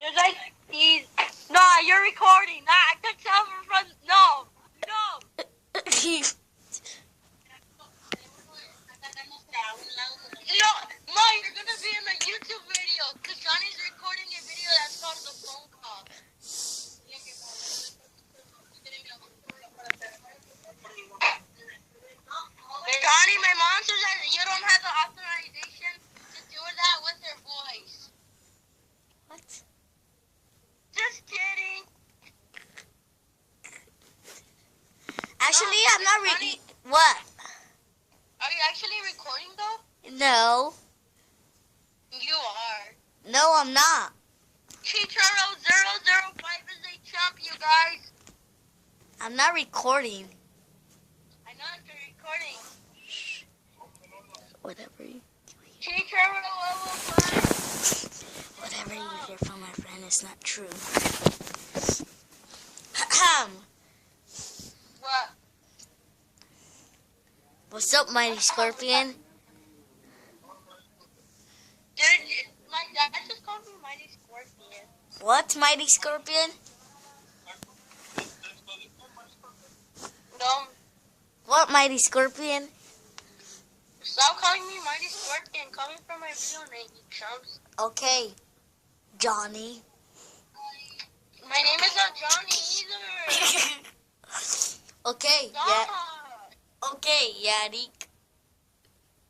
There's like these. Nah, you're recording. Nah, I could tell from. No. No, Ma, you're gonna be in the YouTube video because Johnny's recording a video that's called the phone call. Johnny, my mom says that you don't have the authorization to do that with your voice. What? Just kidding. Actually, No, I'm not Johnny, What? are you actually recording though? No. You are. No, I'm not. Chicharo 005 is a chump, you guys. I'm not recording. I know that you're recording. Whatever you Chicharo 005. Whatever you hear from my friend is not true. What? What's up, Mighty Scorpion? Dude, my dad just called me Mighty Scorpion. What, Mighty Scorpion? No, What, Mighty Scorpion? stop calling me Mighty Scorpion. Call me from my real name, you chumps. Okay, Johnny. My name is not Johnny either. Okay, Stop. yeah. Okay, Yannick.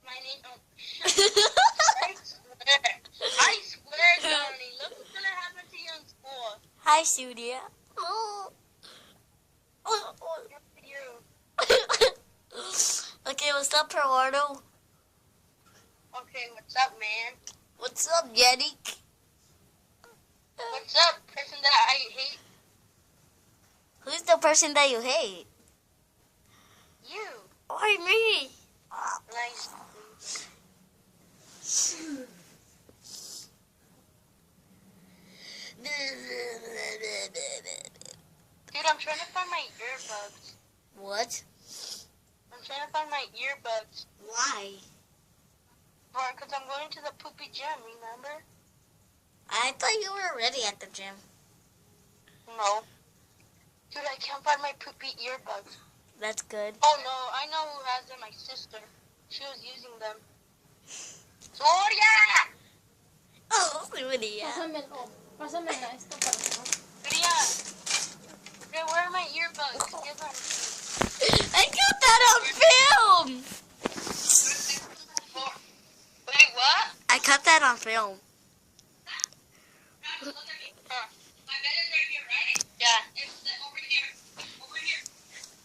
My name. Oh, shut up. I swear, Johnny. Look what's gonna happen to you in school. Hi, Sudia. Oh. You. Okay, what's up, Gerardo? Okay, what's up, man? What's up, Yannick? What's up, person that I hate? Who's the person that you hate? You. Why me? Nice. Dude, I'm trying to find my earbuds. What? I'm trying to find my earbuds. Why? Because I'm going to the poopy gym, remember? I thought you were already at the gym. No. Dude, I can't find my poopy earbuds. That's good. Oh no, I know who has them, my sister. She was using them. Gloria! Oh, Sudia. Pásame la esta para acá. Gloria! Hey, where are my earbuds? Give them. I got that on film! Wait, what? I caught that on film. Huh. Yeah.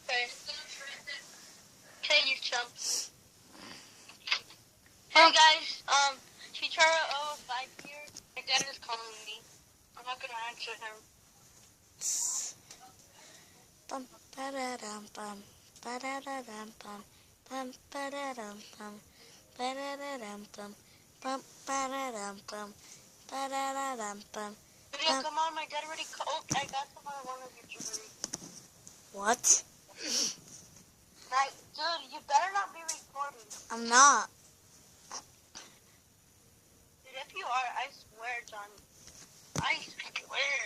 Okay. Okay, you chump. Hey guys, Chichara 005 here. My dad is calling me. I'm not gonna answer him. Bum ba-da-dum bum ba-da-da-dum bum bum ba-da-dum bum ba-da-da-dum bum bum ba-da-dum bum ba-da-da-dum bum. Video, come on, my dad already called. I got some on one of your jewelry. What? Like, dude, you better not be recording. I'm not. Dude, if you are, I swear, Johnny. I swear.